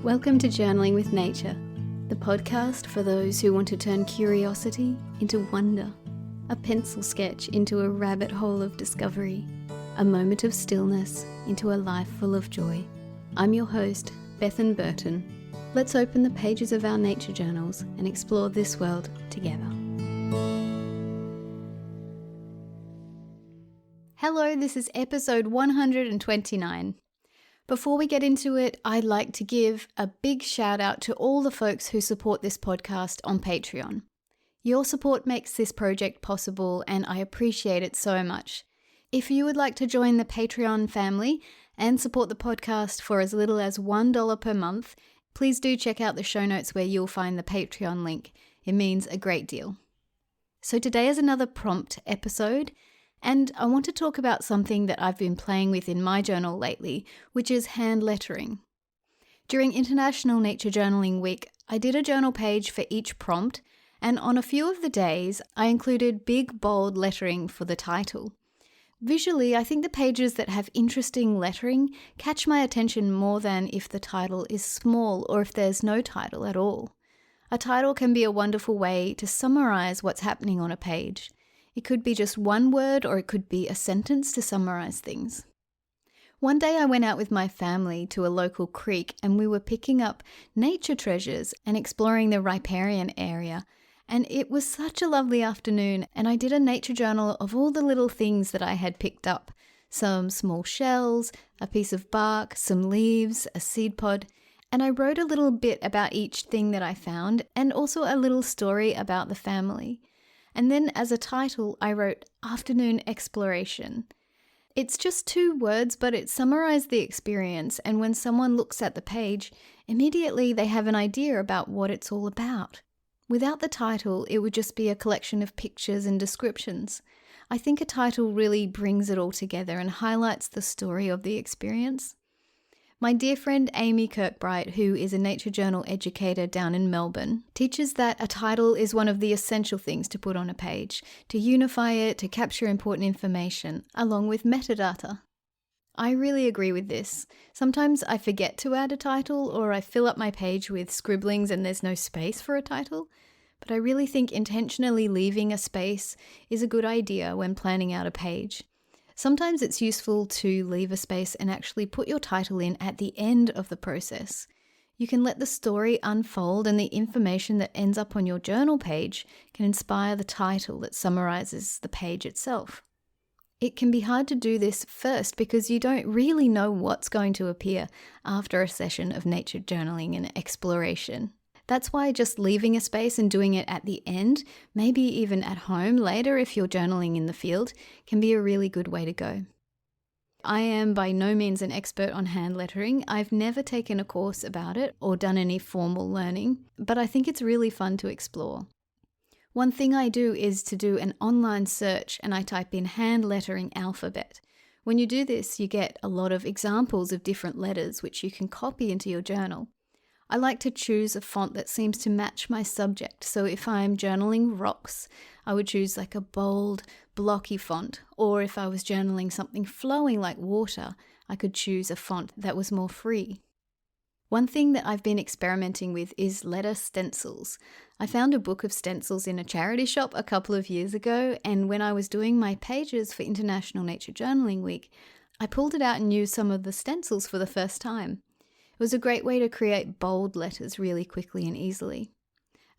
Welcome to Journaling with Nature, the podcast for those who want to turn curiosity into wonder, a pencil sketch into a rabbit hole of discovery, a moment of stillness into a life full of joy. I'm your host, Bethan Burton. Let's open the pages of our nature journals and explore this world together. Hello, this is episode 129. Before we get into it, I'd like to give a big shout out to all the folks who support this podcast on Patreon. Your support makes this project possible and I appreciate it so much. If you would like to join the Patreon family and support the podcast for as little as $1 per month, please do check out the show notes where you'll find the Patreon link. It means a great deal. So today is another prompt episode. And I want to talk about something that I've been playing with in my journal lately, which is hand lettering. During International Nature Journaling Week, I did a journal page for each prompt, and on a few of the days, I included big, bold lettering for the title. Visually, I think the pages that have interesting lettering catch my attention more than if the title is small or if there's no title at all. A title can be a wonderful way to summarize what's happening on a page. It could be just one word or it could be a sentence to summarize things. One day I went out with my family to a local creek and we were picking up nature treasures and exploring the riparian area. And it was such a lovely afternoon and I did a nature journal of all the little things that I had picked up. Some small shells, a piece of bark, some leaves, a seed pod. And I wrote a little bit about each thing that I found and also a little story about the family. And then as a title, I wrote Afternoon Exploration. It's just 2 words, but it summarized the experience. And when someone looks at the page, immediately they have an idea about what it's all about. Without the title, it would just be a collection of pictures and descriptions. I think a title really brings it all together and highlights the story of the experience. My dear friend Amy Kirkbright, who is a nature journal educator down in Melbourne, teaches that a title is one of the essential things to put on a page, to unify it, to capture important information, along with metadata. I really agree with this. Sometimes I forget to add a title or I fill up my page with scribblings and there's no space for a title, but I really think intentionally leaving a space is a good idea when planning out a page. Sometimes it's useful to leave a space and actually put your title in at the end of the process. You can let the story unfold and the information that ends up on your journal page can inspire the title that summarizes the page itself. It can be hard to do this first because you don't really know what's going to appear after a session of nature journaling and exploration. That's why just leaving a space and doing it at the end, maybe even at home later if you're journaling in the field, can be a really good way to go. I am by no means an expert on hand lettering. I've never taken a course about it or done any formal learning, but I think it's really fun to explore. One thing I do is to do an online search and I type in hand lettering alphabet. When you do this, you get a lot of examples of different letters which you can copy into your journal. I like to choose a font that seems to match my subject. So if I'm journaling rocks, I would choose like a bold, blocky font. Or if I was journaling something flowing like water, I could choose a font that was more free. One thing that I've been experimenting with is letter stencils. I found a book of stencils in a charity shop a couple of years ago, and when I was doing my pages for International Nature Journaling Week, I pulled it out and used some of the stencils for the first time. It was a great way to create bold letters really quickly and easily.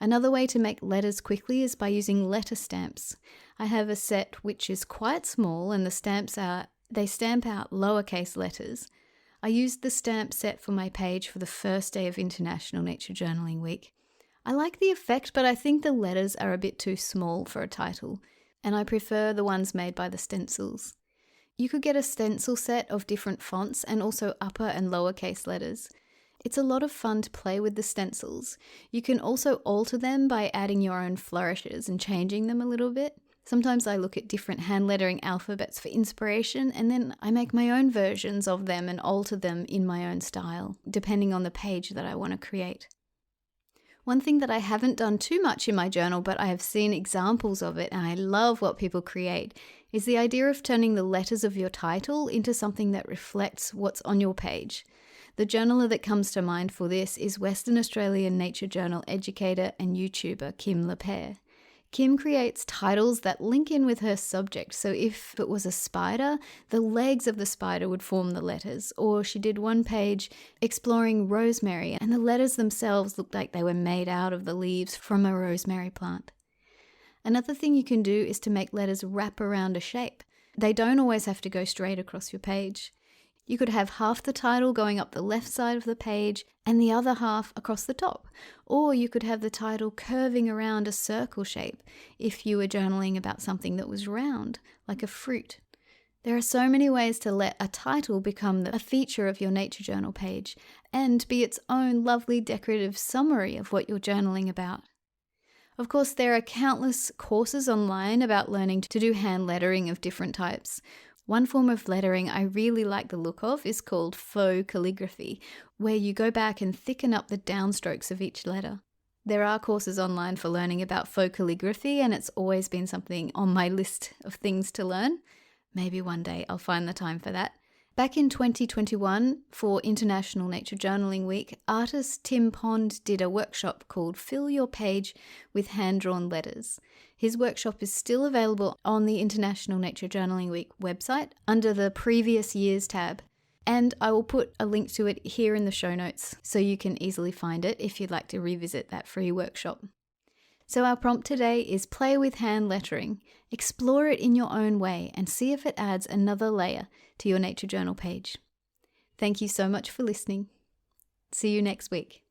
Another way to make letters quickly is by using letter stamps. I have a set which is quite small and they stamp out lowercase letters. I used the stamp set for my page for the first day of International Nature Journaling Week. I like the effect, but I think the letters are a bit too small for a title, and I prefer the ones made by the stencils. You could get a stencil set of different fonts and also upper and lowercase letters. It's a lot of fun to play with the stencils. You can also alter them by adding your own flourishes and changing them a little bit. Sometimes I look at different hand lettering alphabets for inspiration and then I make my own versions of them and alter them in my own style, depending on the page that I want to create. One thing that I haven't done too much in my journal, but I have seen examples of it and I love what people create, is the idea of turning the letters of your title into something that reflects what's on your page. The journaler that comes to mind for this is Western Australian nature journal educator and YouTuber Kim Lepere. Kim creates titles that link in with her subject, so if it was a spider, the legs of the spider would form the letters, or she did one page exploring rosemary and the letters themselves looked like they were made out of the leaves from a rosemary plant. Another thing you can do is to make letters wrap around a shape. They don't always have to go straight across your page. You could have half the title going up the left side of the page and the other half across the top. Or you could have the title curving around a circle shape if you were journaling about something that was round, like a fruit. There are so many ways to let a title become a feature of your nature journal page and be its own lovely decorative summary of what you're journaling about. Of course, there are countless courses online about learning to do hand lettering of different types. One form of lettering I really like the look of is called faux calligraphy, where you go back and thicken up the downstrokes of each letter. There are courses online for learning about faux calligraphy, and it's always been something on my list of things to learn. Maybe one day I'll find the time for that. Back in 2021, for International Nature Journaling Week, artist Tim Pond did a workshop called Fill Your Page with Hand-Drawn Letters. His workshop is still available on the International Nature Journaling Week website under the Previous Years tab, and I will put a link to it here in the show notes so you can easily find it if you'd like to revisit that free workshop. So our prompt today is play with hand lettering. Explore it in your own way and see if it adds another layer to your nature journal page. Thank you so much for listening. See you next week.